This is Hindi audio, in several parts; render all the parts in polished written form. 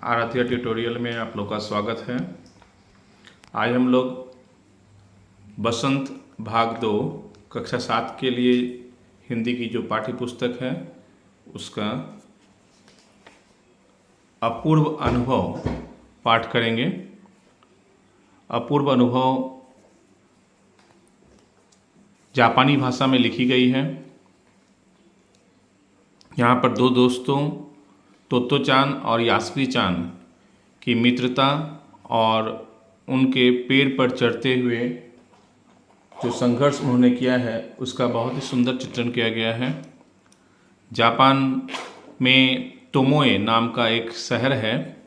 आराध्या ट्यूटोरियल में आप लोग का स्वागत है। आज हम लोग बसंत भाग 2 कक्षा 7 के लिए हिंदी की जो पाठ्य पुस्तक है उसका अपूर्व अनुभव पाठ करेंगे। अपूर्व अनुभव जापानी भाषा में लिखी गई है। यहाँ पर दो दोस्तों तोत्तो-चान और यासुकी-चान की मित्रता और उनके पेड़ पर चढ़ते हुए जो संघर्ष उन्होंने किया है उसका बहुत ही सुंदर चित्रण किया गया है। जापान में तोमोए नाम का एक शहर है।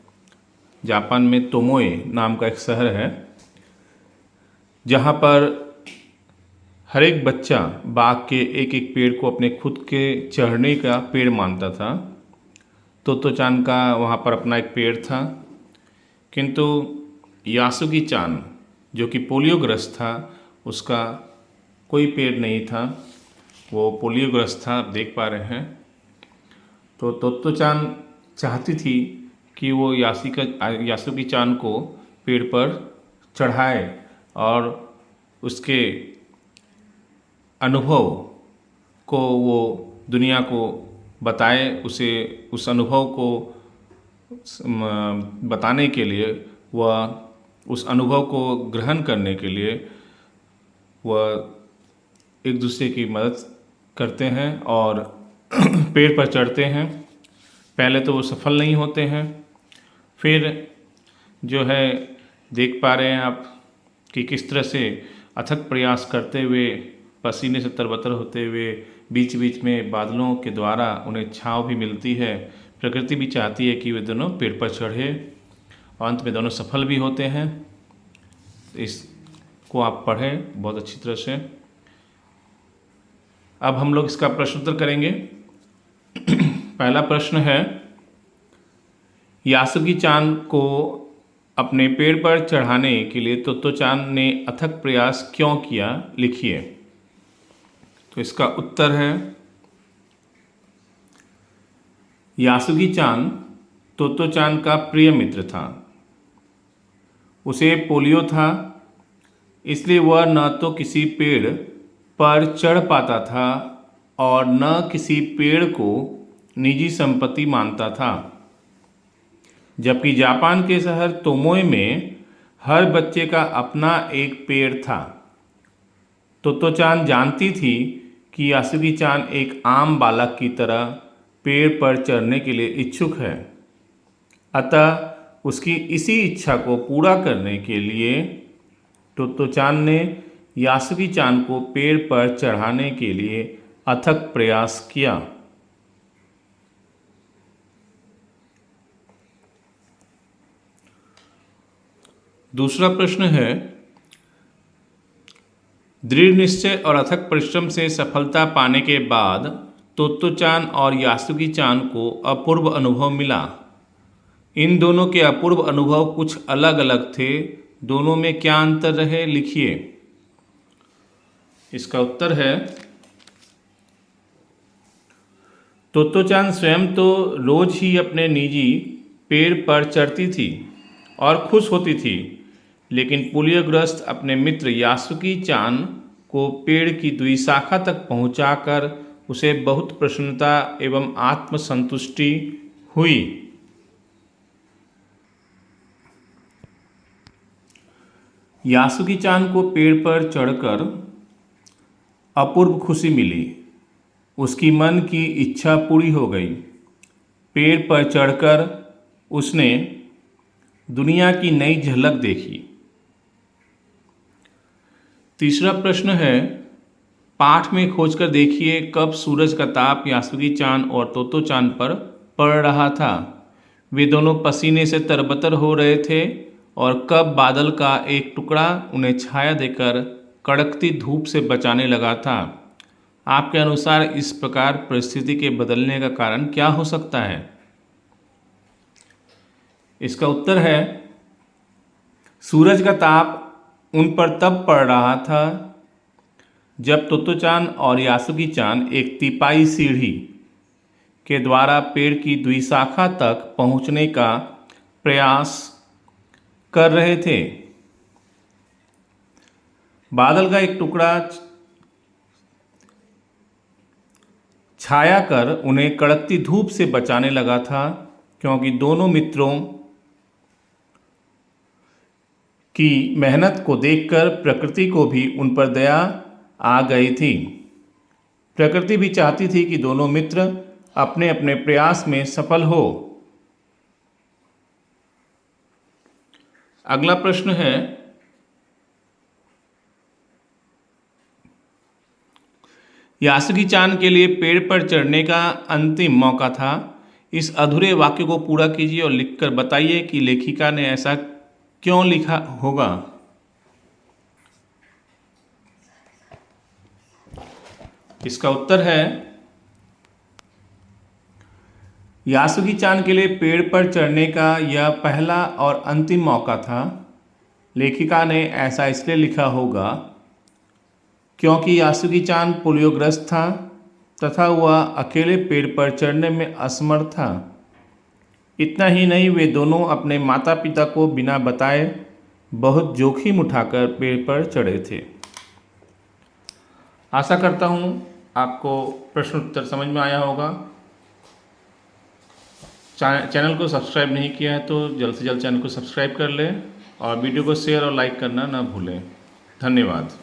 जापान में तोमोए नाम का एक शहर है जहाँ पर हर एक बच्चा बाग के एक एक पेड़ को अपने खुद के चढ़ने का पेड़ मानता था। तोत्तो-चान का वहाँ पर अपना एक पेड़ था, किंतु यासुकी-चान जो कि पोलियोग्रस्त था उसका कोई पेड़ नहीं था, वो पोलियोग्रस्त था, आप देख पा रहे हैं। तो तोत्तो-चान चाहती थी कि वो यासुकी-चान को पेड़ पर चढ़ाए और उसके अनुभव को वो दुनिया को बताए, उसे उस अनुभव को बताने के लिए वह उस अनुभव को ग्रहण करने के लिए वह एक दूसरे की मदद करते हैं और पेड़ पर चढ़ते हैं। पहले तो वो सफल नहीं होते हैं, फिर जो है देख पा रहे हैं आप कि किस तरह से अथक प्रयास करते हुए पसीने से तरबतर होते हुए बीच बीच में बादलों के द्वारा उन्हें छांव भी मिलती है। प्रकृति भी चाहती है कि वे दोनों पेड़ पर चढ़े और अंत में दोनों सफल भी होते हैं। इसको आप पढ़ें बहुत अच्छी तरह से। अब हम लोग इसका प्रश्न उत्तर करेंगे। पहला प्रश्न है, यासुकी-चान को अपने पेड़ पर चढ़ाने के लिए तोत्तो-चान ने अथक प्रयास क्यों किया, लिखिए। तो इसका उत्तर है, यासुकी-चान तोत्तो-चान का प्रिय मित्र था। उसे पोलियो था, इसलिए वह न तो किसी पेड़ पर चढ़ पाता था और न किसी पेड़ को निजी संपत्ति मानता था। जबकि जापान के शहर तोमोए में हर बच्चे का अपना एक पेड़ था। तोत्तो-चान जानती थी कि यासुकी-चान एक आम बालक की तरह पेड़ पर चढ़ने के लिए इच्छुक है, अतः उसकी इसी इच्छा को पूरा करने के लिए तोत्तो-चान ने यासुकी-चान को पेड़ पर चढ़ाने के लिए अथक प्रयास किया। दूसरा प्रश्न है, दृढ़ निश्चय और अथक परिश्रम से सफलता पाने के बाद तोत्तो-चान और यासुकी-चान को अपूर्व अनुभव मिला। इन दोनों के अपूर्व अनुभव कुछ अलग अलग थे, दोनों में क्या अंतर रहे, लिखिए। इसका उत्तर है, तोत्तो-चान स्वयं तो रोज ही अपने निजी पेड़ पर चढ़ती थी और खुश होती थी, लेकिन पोलियोग्रस्त अपने मित्र यासुकी-चान को पेड़ की द्विशाखा तक पहुंचाकर उसे बहुत प्रसन्नता एवं आत्मसंतुष्टि हुई। यासुकी-चान को पेड़ पर चढ़कर अपूर्व खुशी मिली। उसकी मन की इच्छा पूरी हो गई। पेड़ पर चढ़कर उसने दुनिया की नई झलक देखी। तीसरा प्रश्न है, पाठ में खोजकर देखिए कब सूरज का ताप यासुकी-चान और तोत्तो-चान पर पड़ रहा था। वे दोनों पसीने से तरबतर हो रहे थे और कब बादल का एक टुकड़ा उन्हें छाया देकर कड़कती धूप से बचाने लगा था। आपके अनुसार इस प्रकार परिस्थिति के बदलने का कारण क्या हो सकता है? इसका उत्तर है, सूरज का ताप उन पर तब पड़ रहा था जब तोत्तो-चान और यासुकी-चान एक तिपाई सीढ़ी के द्वारा पेड़ की द्विशाखा तक पहुंचने का प्रयास कर रहे थे। बादल का एक टुकड़ा छाया कर उन्हें कड़कती धूप से बचाने लगा था, क्योंकि दोनों मित्रों की मेहनत को देखकर प्रकृति को भी उन पर दया आ गई थी। प्रकृति भी चाहती थी कि दोनों मित्र अपने अपने प्रयास में सफल हो। अगला प्रश्न है, यासुकी चान के लिए पेड़ पर चढ़ने का अंतिम मौका था। इस अधूरे वाक्य को पूरा कीजिए और लिखकर बताइए कि लेखिका ने ऐसा क्यों लिखा होगा। इसका उत्तर है, यासुकी चान के लिए पेड़ पर चढ़ने का यह पहला और अंतिम मौका था। लेखिका ने ऐसा इसलिए लिखा होगा क्योंकि यासुकी चान पोलियोग्रस्त था तथा वह अकेले पेड़ पर चढ़ने में असमर्थ था। इतना ही नहीं, वे दोनों अपने माता पिता को बिना बताए बहुत जोखिम उठाकर पेड़ पर चढ़े थे। आशा करता हूँ आपको प्रश्न उत्तर समझ में आया होगा। चैनल को सब्सक्राइब नहीं किया है तो जल्द से जल्द चैनल को सब्सक्राइब कर लें और वीडियो को शेयर और लाइक करना ना भूलें। धन्यवाद।